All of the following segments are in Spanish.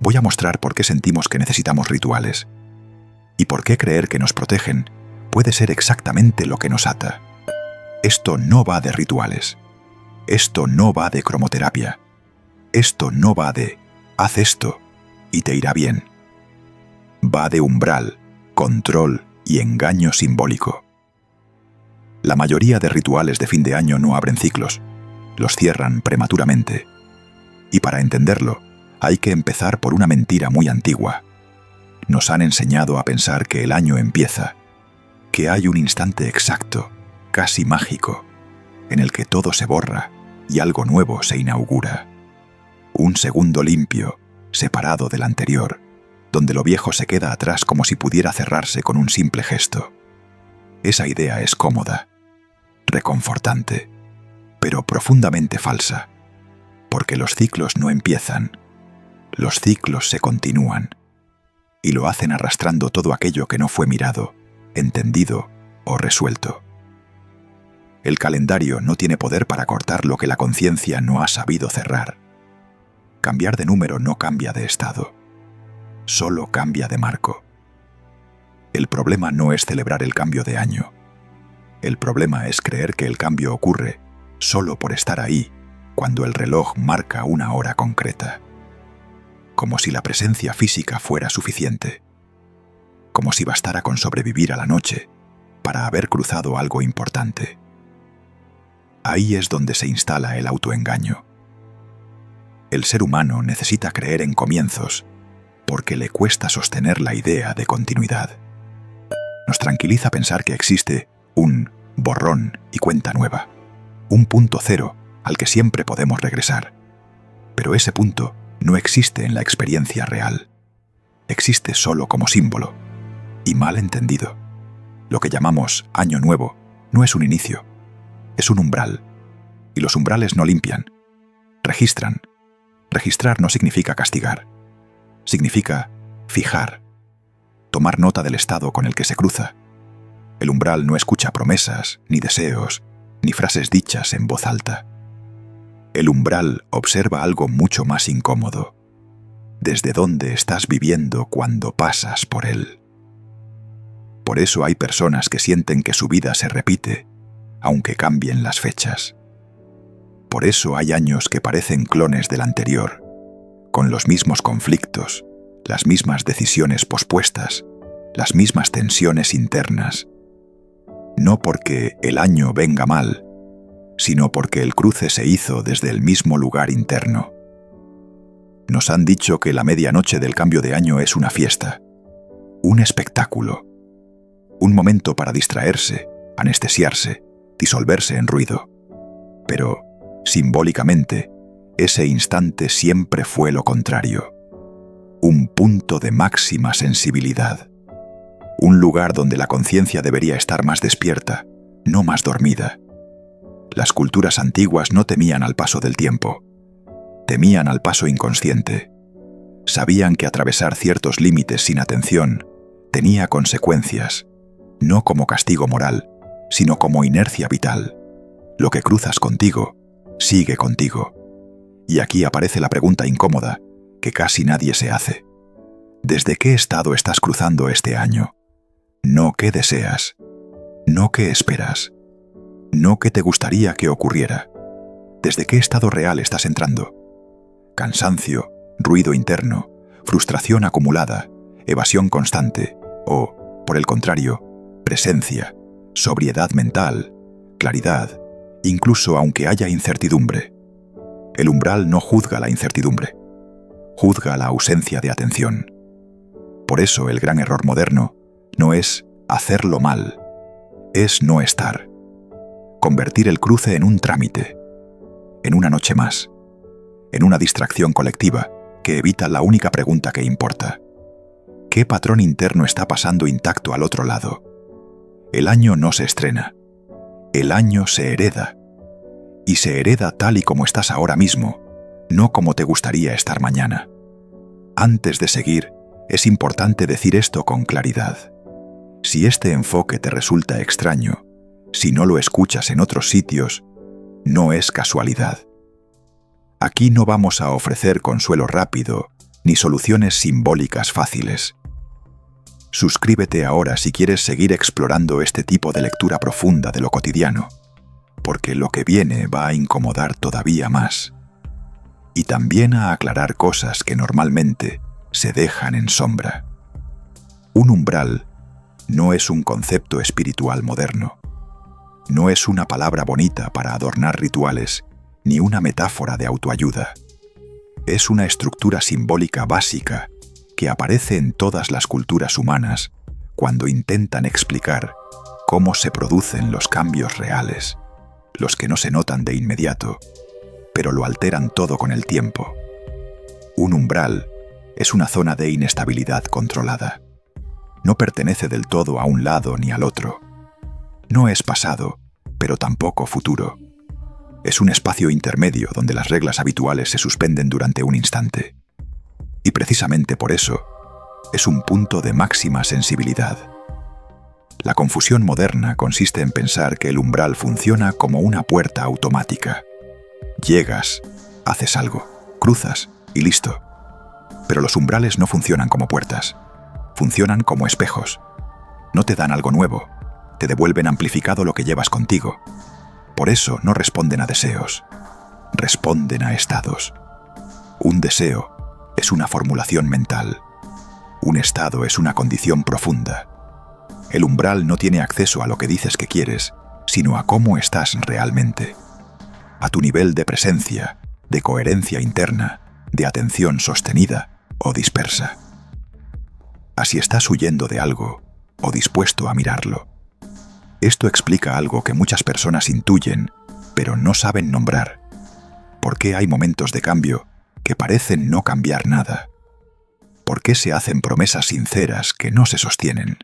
voy a mostrar por qué sentimos que necesitamos rituales y por qué creer que nos protegen puede ser exactamente lo que nos ata. Esto no va de rituales. Esto no va de cromoterapia. Esto no va de haz esto y te irá bien. Va de umbral, control y engaño simbólico. La mayoría de rituales de fin de año no abren ciclos, los cierran prematuramente. Y para entenderlo, hay que empezar por una mentira muy antigua. Nos han enseñado a pensar que el año empieza, que hay un instante exacto, casi mágico, en el que todo se borra y algo nuevo se inaugura. Un segundo limpio, separado del anterior, donde lo viejo se queda atrás como si pudiera cerrarse con un simple gesto. Esa idea es cómoda, reconfortante, pero profundamente falsa, porque los ciclos no empiezan, los ciclos se continúan, y lo hacen arrastrando todo aquello que no fue mirado, entendido o resuelto. El calendario no tiene poder para cortar lo que la conciencia no ha sabido cerrar. Cambiar de número no cambia de estado, solo cambia de marco. El problema no es celebrar el cambio de año. El problema es creer que el cambio ocurre solo por estar ahí cuando el reloj marca una hora concreta. Como si la presencia física fuera suficiente. Como si bastara con sobrevivir a la noche para haber cruzado algo importante. Ahí es donde se instala el autoengaño. El ser humano necesita creer en comienzos porque le cuesta sostener la idea de continuidad. Nos tranquiliza pensar que existe un borrón y cuenta nueva, un punto cero al que siempre podemos regresar. Pero ese punto no existe en la experiencia real. Existe solo como símbolo, y mal entendido. Lo que llamamos año nuevo no es un inicio, es un umbral. Y los umbrales no limpian, registran. Registrar no significa castigar, significa fijar, tomar nota del estado con el que se cruza. El umbral no escucha promesas, ni deseos, ni frases dichas en voz alta. El umbral observa algo mucho más incómodo. Desde dónde estás viviendo cuando pasas por él. Por eso hay personas que sienten que su vida se repite, aunque cambien las fechas. Por eso hay años que parecen clones del anterior, con los mismos conflictos, las mismas decisiones pospuestas, las mismas tensiones internas. No porque el año venga mal, sino porque el cruce se hizo desde el mismo lugar interno. Nos han dicho que la medianoche del cambio de año es una fiesta, un espectáculo, un momento para distraerse, anestesiarse, disolverse en ruido. Pero, simbólicamente, ese instante siempre fue lo contrario. Un punto de máxima sensibilidad. Un lugar donde la conciencia debería estar más despierta, no más dormida. Las culturas antiguas no temían al paso del tiempo. Temían al paso inconsciente. Sabían que atravesar ciertos límites sin atención tenía consecuencias, no como castigo moral, sino como inercia vital. Lo que cruzas contigo, sigue contigo. Y aquí aparece la pregunta incómoda que casi nadie se hace. ¿Desde qué estado estás cruzando este año? No qué deseas, no qué esperas, no qué te gustaría que ocurriera. ¿Desde qué estado real estás entrando? Cansancio, ruido interno, frustración acumulada, evasión constante o, por el contrario, presencia, sobriedad mental, claridad, incluso aunque haya incertidumbre. El umbral no juzga la incertidumbre, juzga la ausencia de atención. Por eso el gran error moderno no es hacerlo mal, es no estar. Convertir el cruce en un trámite, en una noche más, en una distracción colectiva que evita la única pregunta que importa. ¿Qué patrón interno está pasando intacto al otro lado? El año no se estrena, el año se hereda. Y se hereda tal y como estás ahora mismo, no como te gustaría estar mañana. Antes de seguir, es importante decir esto con claridad. Si este enfoque te resulta extraño, si no lo escuchas en otros sitios, no es casualidad. Aquí no vamos a ofrecer consuelo rápido, ni soluciones simbólicas fáciles. Suscríbete ahora si quieres seguir explorando este tipo de lectura profunda de lo cotidiano, porque lo que viene va a incomodar todavía más. Y también a aclarar cosas que normalmente se dejan en sombra. Un umbral no es un concepto espiritual moderno. No es una palabra bonita para adornar rituales, ni una metáfora de autoayuda. Es una estructura simbólica básica que aparece en todas las culturas humanas cuando intentan explicar cómo se producen los cambios reales, los que no se notan de inmediato, pero lo alteran todo con el tiempo. Un umbral es una zona de inestabilidad controlada. No pertenece del todo a un lado ni al otro. No es pasado, pero tampoco futuro. Es un espacio intermedio donde las reglas habituales se suspenden durante un instante. Y precisamente por eso, es un punto de máxima sensibilidad. La confusión moderna consiste en pensar que el umbral funciona como una puerta automática. Llegas, haces algo, cruzas y listo. Pero los umbrales no funcionan como puertas. Funcionan como espejos. No te dan algo nuevo, te devuelven amplificado lo que llevas contigo. Por eso no responden a deseos, responden a estados. Un deseo es una formulación mental. Un estado es una condición profunda. El umbral no tiene acceso a lo que dices que quieres, sino a cómo estás realmente. A tu nivel de presencia, de coherencia interna, de atención sostenida o dispersa. A si estás huyendo de algo o dispuesto a mirarlo. Esto explica algo que muchas personas intuyen, pero no saben nombrar. ¿Por qué hay momentos de cambio que parecen no cambiar nada? ¿Por qué se hacen promesas sinceras que no se sostienen?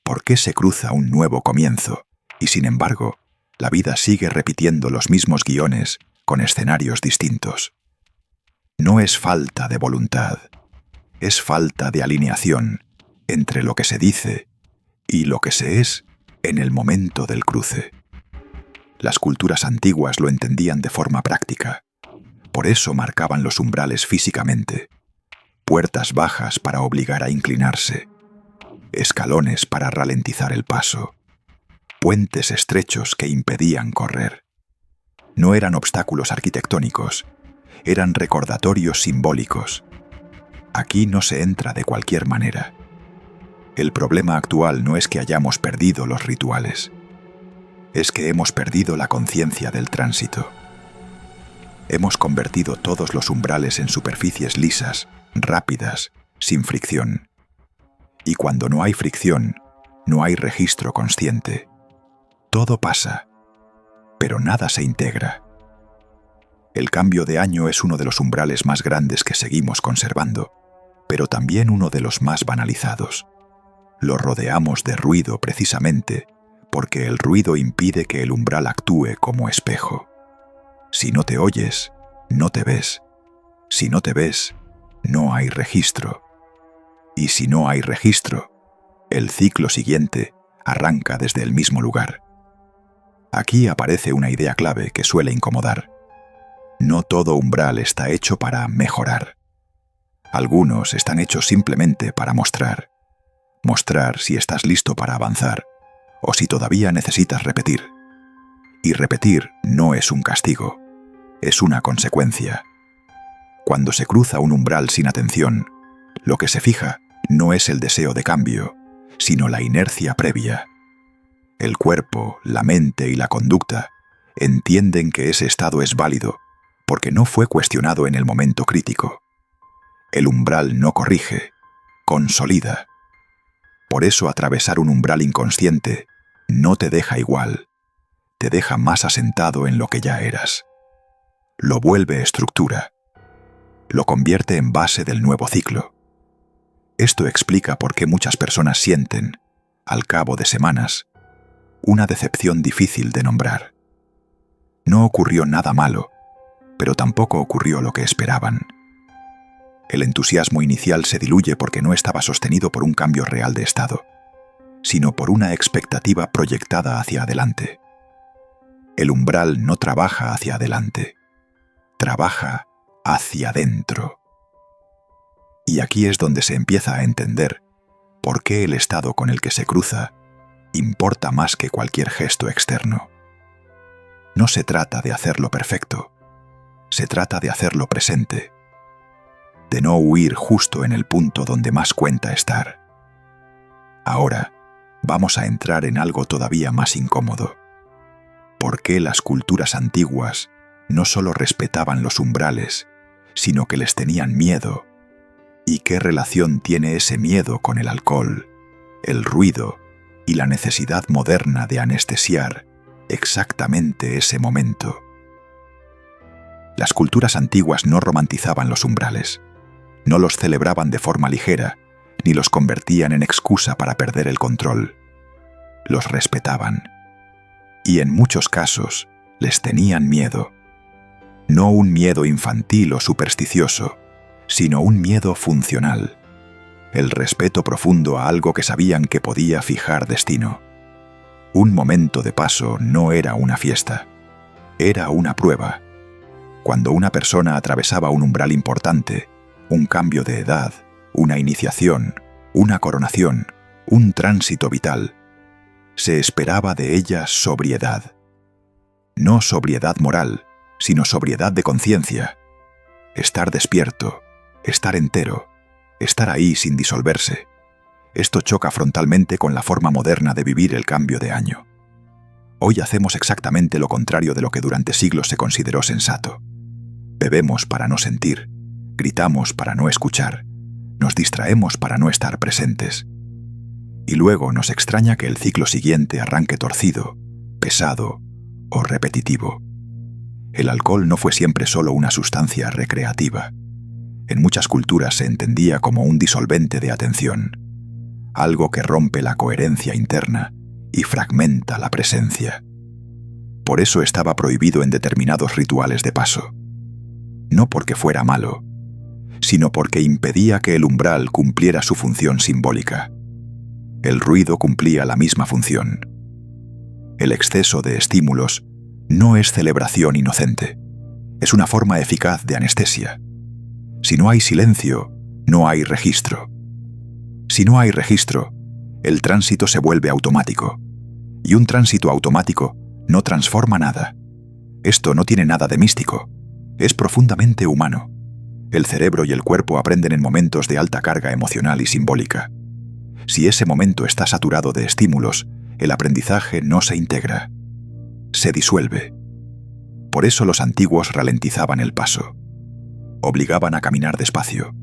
¿Por qué se cruza un nuevo comienzo y, sin embargo, la vida sigue repitiendo los mismos guiones con escenarios distintos? No es falta de voluntad, es falta de alineación entre lo que se dice y lo que se es en el momento del cruce. Las culturas antiguas lo entendían de forma práctica. Por eso marcaban los umbrales físicamente. Puertas bajas para obligar a inclinarse. Escalones para ralentizar el paso. Puentes estrechos que impedían correr. No eran obstáculos arquitectónicos, eran recordatorios simbólicos. Aquí no se entra de cualquier manera. El problema actual no es que hayamos perdido los rituales, es que hemos perdido la conciencia del tránsito. Hemos convertido todos los umbrales en superficies lisas, rápidas, sin fricción. Y cuando no hay fricción, no hay registro consciente. Todo pasa, pero nada se integra. El cambio de año es uno de los umbrales más grandes que seguimos conservando, pero también uno de los más banalizados. Lo rodeamos de ruido precisamente porque el ruido impide que el umbral actúe como espejo. Si no te oyes, no te ves. Si no te ves, no hay registro. Y si no hay registro, el ciclo siguiente arranca desde el mismo lugar. Aquí aparece una idea clave que suele incomodar. No todo umbral está hecho para mejorar. Algunos están hechos simplemente para mostrar. Mostrar si estás listo para avanzar o si todavía necesitas repetir. Y repetir no es un castigo, es una consecuencia. Cuando se cruza un umbral sin atención, lo que se fija no es el deseo de cambio, sino la inercia previa. El cuerpo, la mente y la conducta entienden que ese estado es válido porque no fue cuestionado en el momento crítico. El umbral no corrige, consolida. Por eso atravesar un umbral inconsciente no te deja igual, te deja más asentado en lo que ya eras. Lo vuelve estructura, lo convierte en base del nuevo ciclo. Esto explica por qué muchas personas sienten, al cabo de semanas, una decepción difícil de nombrar. No ocurrió nada malo, pero tampoco ocurrió lo que esperaban. El entusiasmo inicial se diluye porque no estaba sostenido por un cambio real de estado, sino por una expectativa proyectada hacia adelante. El umbral no trabaja hacia adelante, trabaja hacia adentro. Y aquí es donde se empieza a entender por qué el estado con el que se cruza importa más que cualquier gesto externo. No se trata de hacerlo perfecto, se trata de hacerlo presente, de no huir justo en el punto donde más cuenta estar. Ahora, vamos a entrar en algo todavía más incómodo. ¿Por qué las culturas antiguas no solo respetaban los umbrales, sino que les tenían miedo? ¿Y qué relación tiene ese miedo con el alcohol, el ruido y la necesidad moderna de anestesiar exactamente ese momento? Las culturas antiguas no romantizaban los umbrales, no los celebraban de forma ligera, ni los convertían en excusa para perder el control. Los respetaban. Y en muchos casos les tenían miedo. No un miedo infantil o supersticioso, sino un miedo funcional. El respeto profundo a algo que sabían que podía fijar destino. Un momento de paso no era una fiesta, era una prueba. Cuando una persona atravesaba un umbral importante, un cambio de edad, una iniciación, una coronación, un tránsito vital, se esperaba de ella sobriedad. No sobriedad moral, sino sobriedad de conciencia. Estar despierto, estar entero, estar ahí sin disolverse. Esto choca frontalmente con la forma moderna de vivir el cambio de año. Hoy hacemos exactamente lo contrario de lo que durante siglos se consideró sensato. Bebemos para no sentir, gritamos para no escuchar, nos distraemos para no estar presentes. Y luego nos extraña que el ciclo siguiente arranque torcido, pesado o repetitivo. El alcohol no fue siempre solo una sustancia recreativa. En muchas culturas se entendía como un disolvente de atención, algo que rompe la coherencia interna y fragmenta la presencia. Por eso estaba prohibido en determinados rituales de paso. No porque fuera malo, sino porque impedía que el umbral cumpliera su función simbólica. El ruido cumplía la misma función. El exceso de estímulos no es celebración inocente, es una forma eficaz de anestesia. Si no hay silencio, no hay registro. Si no hay registro, el tránsito se vuelve automático, y un tránsito automático no transforma nada. Esto no tiene nada de místico, es profundamente humano. El cerebro y el cuerpo aprenden en momentos de alta carga emocional y simbólica. Si ese momento está saturado de estímulos, el aprendizaje no se integra. Se disuelve. Por eso los antiguos ralentizaban el paso. Obligaban a caminar despacio,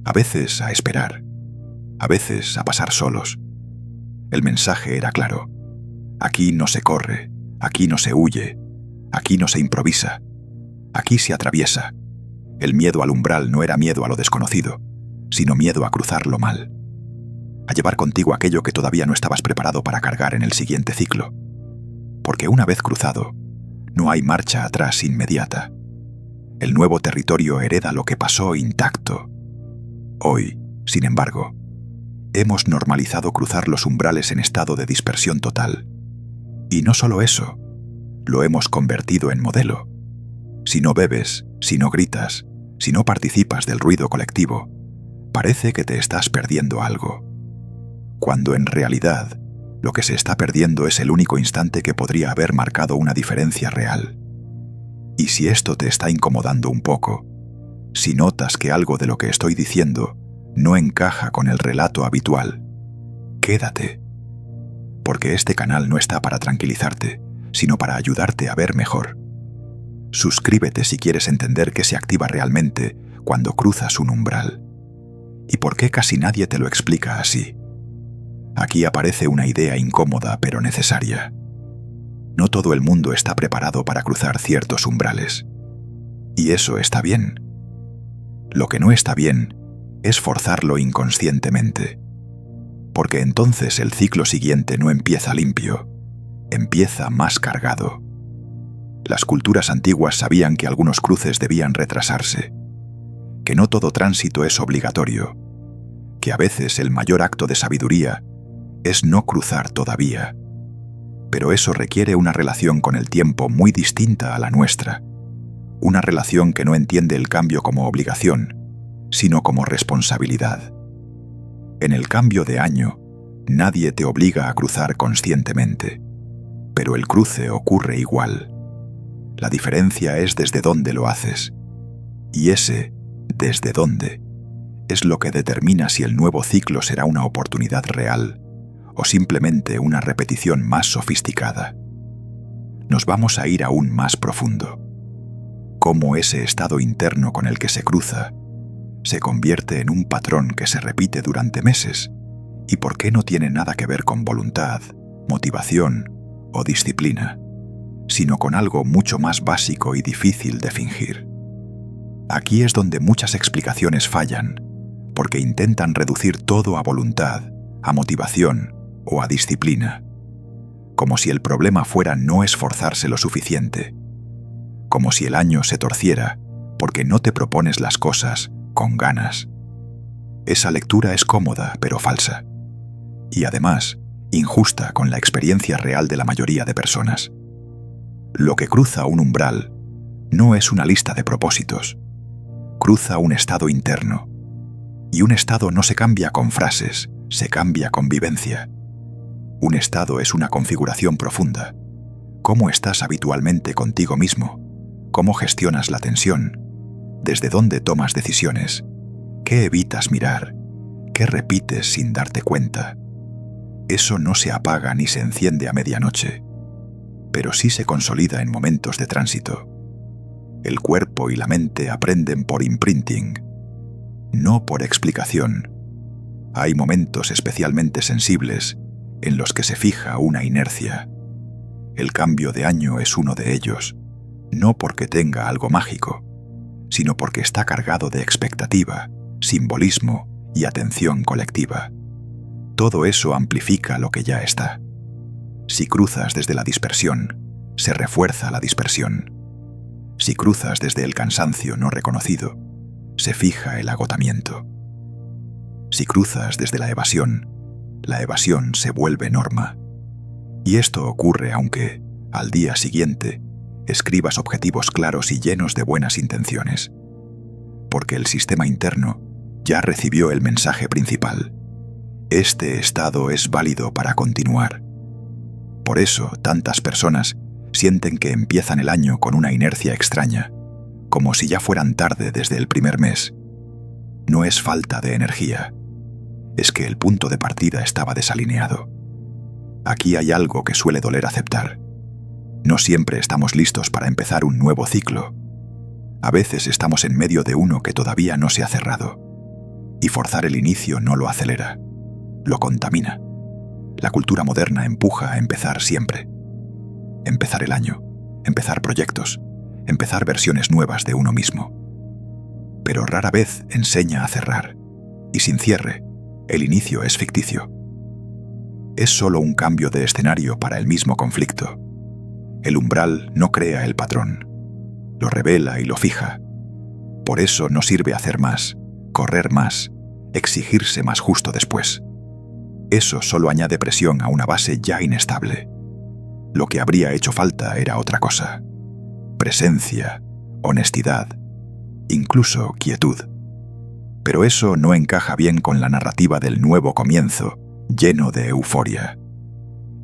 a veces a esperar, a veces a pasar solos. El mensaje era claro. Aquí no se corre, aquí no se huye, aquí no se improvisa, aquí se atraviesa. El miedo al umbral no era miedo a lo desconocido, sino miedo a cruzarlo mal, a llevar contigo aquello que todavía no estabas preparado para cargar en el siguiente ciclo. Porque una vez cruzado, no hay marcha atrás inmediata. El nuevo territorio hereda lo que pasó intacto. Hoy, sin embargo, hemos normalizado cruzar los umbrales en estado de dispersión total. Y no solo eso, lo hemos convertido en modelo. Si no bebes, si no gritas, si no participas del ruido colectivo, parece que te estás perdiendo algo. Cuando en realidad, lo que se está perdiendo es el único instante que podría haber marcado una diferencia real. Y si esto te está incomodando un poco, si notas que algo de lo que estoy diciendo no encaja con el relato habitual, quédate. Porque este canal no está para tranquilizarte, sino para ayudarte a ver mejor. Suscríbete si quieres entender qué se activa realmente cuando cruzas un umbral. ¿Y por qué casi nadie te lo explica así? Aquí aparece una idea incómoda pero necesaria. No todo el mundo está preparado para cruzar ciertos umbrales. Y eso está bien. Lo que no está bien es forzarlo inconscientemente. Porque entonces el ciclo siguiente no empieza limpio, empieza más cargado. Las culturas antiguas sabían que algunos cruces debían retrasarse, que no todo tránsito es obligatorio, que a veces el mayor acto de sabiduría es no cruzar todavía. Pero eso requiere una relación con el tiempo muy distinta a la nuestra, una relación que no entiende el cambio como obligación, sino como responsabilidad. En el cambio de año, nadie te obliga a cruzar conscientemente, pero el cruce ocurre igual. La diferencia es desde dónde lo haces, y ese desde dónde es lo que determina si el nuevo ciclo será una oportunidad real o simplemente una repetición más sofisticada. Nos vamos a ir aún más profundo. Cómo ese estado interno con el que se cruza se convierte en un patrón que se repite durante meses y por qué no tiene nada que ver con voluntad, motivación o disciplina, sino con algo mucho más básico y difícil de fingir. Aquí es donde muchas explicaciones fallan, porque intentan reducir todo a voluntad, a motivación o a disciplina, como si el problema fuera no esforzarse lo suficiente, como si el año se torciera porque no te propones las cosas con ganas. Esa lectura es cómoda pero falsa, y además injusta con la experiencia real de la mayoría de personas. Lo que cruza un umbral no es una lista de propósitos, cruza un estado interno, y un estado no se cambia con frases, se cambia con vivencia. Un estado es una configuración profunda. ¿Cómo estás habitualmente contigo mismo? ¿Cómo gestionas la tensión? ¿Desde dónde tomas decisiones? ¿Qué evitas mirar? ¿Qué repites sin darte cuenta? Eso no se apaga ni se enciende a medianoche, pero sí se consolida en momentos de tránsito. El cuerpo y la mente aprenden por imprinting, no por explicación. Hay momentos especialmente sensibles en los que se fija una inercia. El cambio de año es uno de ellos, no porque tenga algo mágico, sino porque está cargado de expectativa, simbolismo y atención colectiva. Todo eso amplifica lo que ya está. Si cruzas desde la dispersión, se refuerza la dispersión. Si cruzas desde el cansancio no reconocido, se fija el agotamiento. Si cruzas desde la evasión se vuelve norma. Y esto ocurre aunque, al día siguiente, escribas objetivos claros y llenos de buenas intenciones. Porque el sistema interno ya recibió el mensaje principal. Este estado es válido para continuar. Por eso, tantas personas sienten que empiezan el año con una inercia extraña, como si ya fueran tarde desde el primer mes. No es falta de energía, es que el punto de partida estaba desalineado. Aquí hay algo que suele doler aceptar. No siempre estamos listos para empezar un nuevo ciclo. A veces estamos en medio de uno que todavía no se ha cerrado, y forzar el inicio no lo acelera, lo contamina. La cultura moderna empuja a empezar siempre. Empezar el año, empezar proyectos, empezar versiones nuevas de uno mismo. Pero rara vez enseña a cerrar, y sin cierre, el inicio es ficticio. Es solo un cambio de escenario para el mismo conflicto. El umbral no crea el patrón, lo revela y lo fija. Por eso no sirve hacer más, correr más, exigirse más justo después. Eso solo añade presión a una base ya inestable. Lo que habría hecho falta era otra cosa: presencia, honestidad, incluso quietud. Pero eso no encaja bien con la narrativa del nuevo comienzo, lleno de euforia.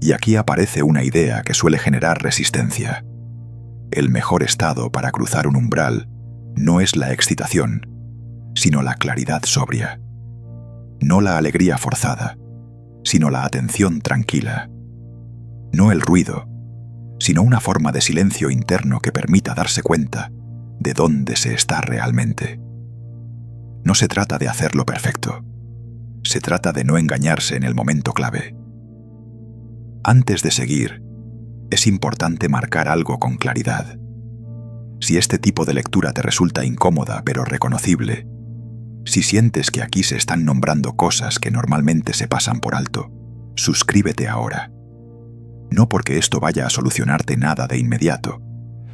Y aquí aparece una idea que suele generar resistencia. El mejor estado para cruzar un umbral no es la excitación, sino la claridad sobria. No la alegría forzada, sino la atención tranquila. No el ruido, sino una forma de silencio interno que permita darse cuenta de dónde se está realmente. No se trata de hacerlo perfecto, se trata de no engañarse en el momento clave. Antes de seguir, es importante marcar algo con claridad. Si este tipo de lectura te resulta incómoda pero reconocible, si sientes que aquí se están nombrando cosas que normalmente se pasan por alto, suscríbete ahora. No porque esto vaya a solucionarte nada de inmediato,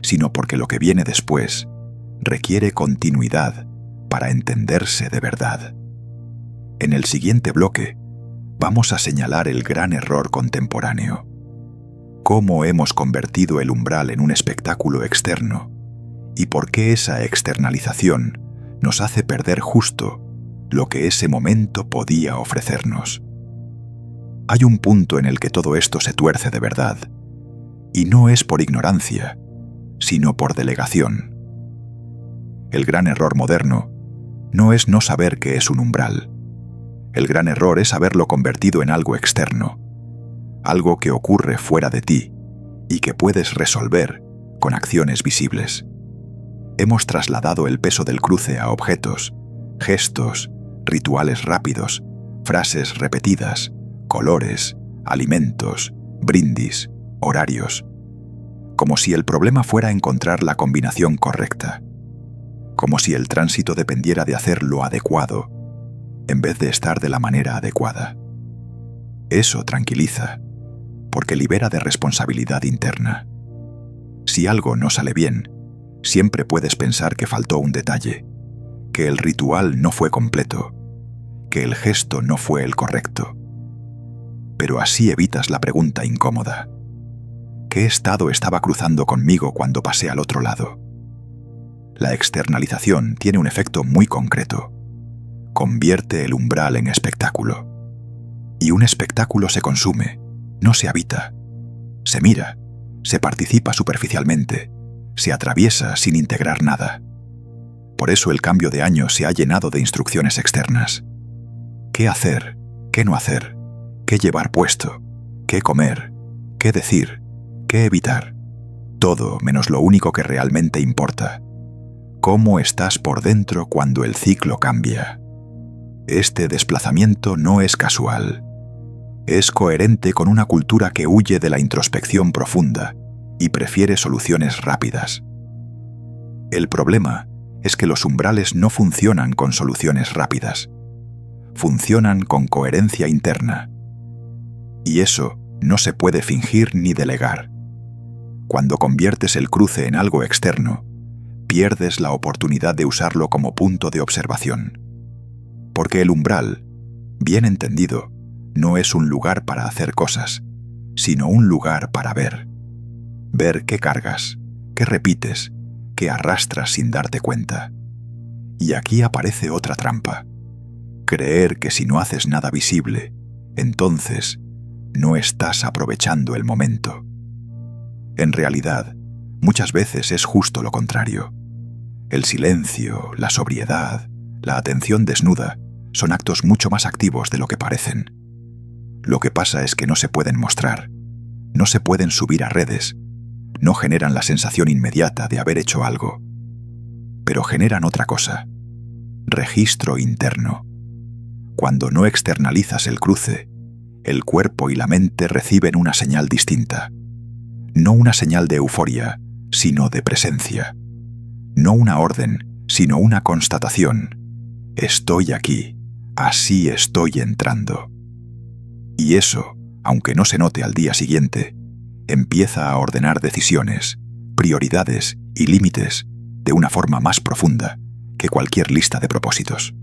sino porque lo que viene después requiere continuidad para entenderse de verdad. En el siguiente bloque, vamos a señalar el gran error contemporáneo. Cómo hemos convertido el umbral en un espectáculo externo y por qué esa externalización nos hace perder justo lo que ese momento podía ofrecernos. Hay un punto en el que todo esto se tuerce de verdad, y no es por ignorancia, sino por delegación. El gran error moderno no es no saber qué es un umbral. El gran error es haberlo convertido en algo externo, algo que ocurre fuera de ti y que puedes resolver con acciones visibles. Hemos trasladado el peso del cruce a objetos, gestos, rituales rápidos, frases repetidas, colores, alimentos, brindis, horarios, como si el problema fuera encontrar la combinación correcta, como si el tránsito dependiera de hacer lo adecuado en vez de estar de la manera adecuada. Eso tranquiliza, porque libera de responsabilidad interna. Si algo no sale bien, siempre puedes pensar que faltó un detalle, que el ritual no fue completo, que el gesto no fue el correcto. Pero así evitas la pregunta incómoda. ¿Qué estado estaba cruzando conmigo cuando pasé al otro lado? La externalización tiene un efecto muy concreto. Convierte el umbral en espectáculo. Y un espectáculo se consume, no se habita. Se mira, se participa superficialmente, se atraviesa sin integrar nada. Por eso el cambio de año se ha llenado de instrucciones externas. ¿Qué hacer? ¿Qué no hacer? ¿Qué llevar puesto? ¿Qué comer? ¿Qué decir? ¿Qué evitar? Todo menos lo único que realmente importa. ¿Cómo estás por dentro cuando el ciclo cambia? Este desplazamiento no es casual. Es coherente con una cultura que huye de la introspección profunda y prefiere soluciones rápidas. El problema es que los umbrales no funcionan con soluciones rápidas. Funcionan con coherencia interna. Y eso no se puede fingir ni delegar. Cuando conviertes el cruce en algo externo, pierdes la oportunidad de usarlo como punto de observación. Porque el umbral, bien entendido, no es un lugar para hacer cosas, sino un lugar para ver. Ver qué cargas, qué repites, qué arrastras sin darte cuenta. Y aquí aparece otra trampa. Creer que si no haces nada visible, entonces no estás aprovechando el momento. En realidad, muchas veces es justo lo contrario. El silencio, la sobriedad, la atención desnuda son actos mucho más activos de lo que parecen. Lo que pasa es que no se pueden mostrar, no se pueden subir a redes, no generan la sensación inmediata de haber hecho algo, pero generan otra cosa: registro interno. Cuando no externalizas el cruce, el cuerpo y la mente reciben una señal distinta. No una señal de euforia, sino de presencia. No una orden, sino una constatación. Estoy aquí, así estoy entrando. Y eso, aunque no se note al día siguiente, empieza a ordenar decisiones, prioridades y límites de una forma más profunda que cualquier lista de propósitos.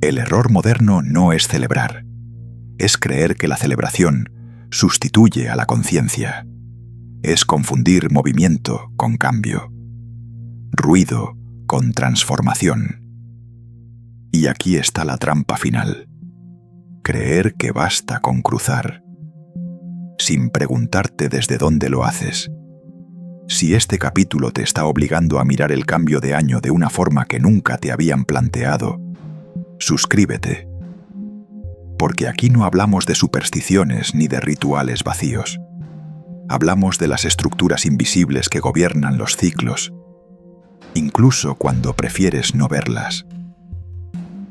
El error moderno no es celebrar, es creer que la celebración sustituye a la conciencia. Es confundir movimiento con cambio, ruido con transformación. Y aquí está la trampa final: creer que basta con cruzar, sin preguntarte desde dónde lo haces. Si este capítulo te está obligando a mirar el cambio de año de una forma que nunca te habían planteado, suscríbete. Porque aquí no hablamos de supersticiones ni de rituales vacíos. Hablamos de las estructuras invisibles que gobiernan los ciclos, incluso cuando prefieres no verlas.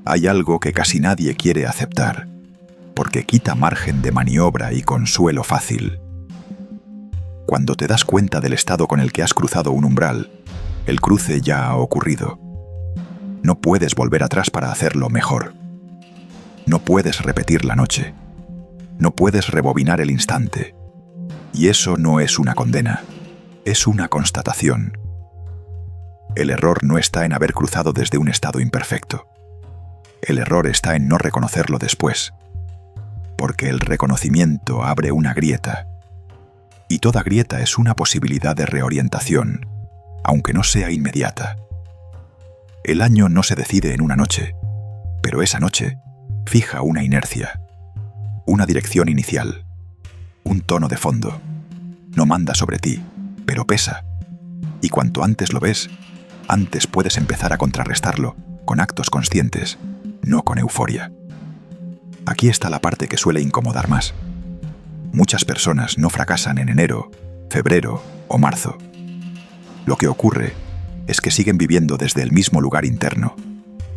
Hay algo que casi nadie quiere aceptar, porque quita margen de maniobra y consuelo fácil. Cuando te das cuenta del estado con el que has cruzado un umbral, el cruce ya ha ocurrido. No puedes volver atrás para hacerlo mejor. No puedes repetir la noche. No puedes rebobinar el instante. Y eso no es una condena, es una constatación. El error no está en haber cruzado desde un estado imperfecto. El error está en no reconocerlo después, porque el reconocimiento abre una grieta. Y toda grieta es una posibilidad de reorientación, aunque no sea inmediata. El año no se decide en una noche, pero esa noche fija una inercia, una dirección inicial, un tono de fondo. No manda sobre ti, pero pesa. Y cuanto antes lo ves, antes puedes empezar a contrarrestarlo con actos conscientes, no con euforia. Aquí está la parte que suele incomodar más. Muchas personas no fracasan en enero, febrero o marzo. Lo que ocurre es que siguen viviendo desde el mismo lugar interno,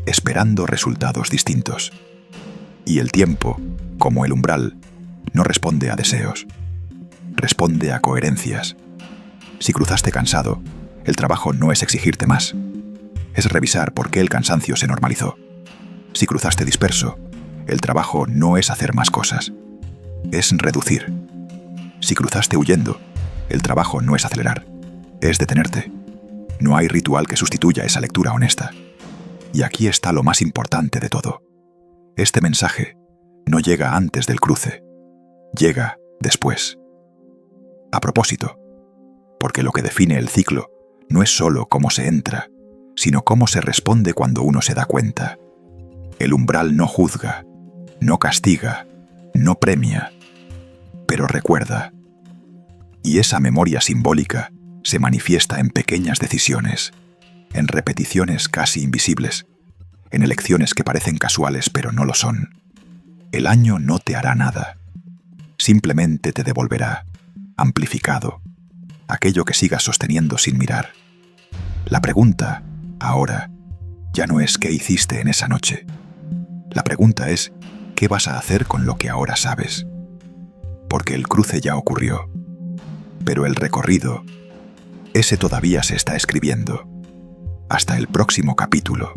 esperando resultados distintos. Y el tiempo, como el umbral, no responde a deseos, responde a coherencias. Si cruzaste cansado, el trabajo no es exigirte más, es revisar por qué el cansancio se normalizó. Si cruzaste disperso, el trabajo no es hacer más cosas, es reducir. Si cruzaste huyendo, el trabajo no es acelerar, es detenerte. No hay ritual que sustituya esa lectura honesta. Y aquí está lo más importante de todo. Este mensaje no llega antes del cruce, llega después. A propósito, porque lo que define el ciclo no es solo cómo se entra, sino cómo se responde cuando uno se da cuenta. El umbral no juzga, no castiga, no premia, pero recuerda. Y esa memoria simbólica se manifiesta en pequeñas decisiones, en repeticiones casi invisibles, en elecciones que parecen casuales pero no lo son. El año no te hará nada, simplemente te devolverá, amplificado, aquello que sigas sosteniendo sin mirar. La pregunta, ahora, ya no es qué hiciste en esa noche. La pregunta es, ¿qué vas a hacer con lo que ahora sabes? Porque el cruce ya ocurrió, pero el recorrido, ese todavía se está escribiendo. Hasta el próximo capítulo.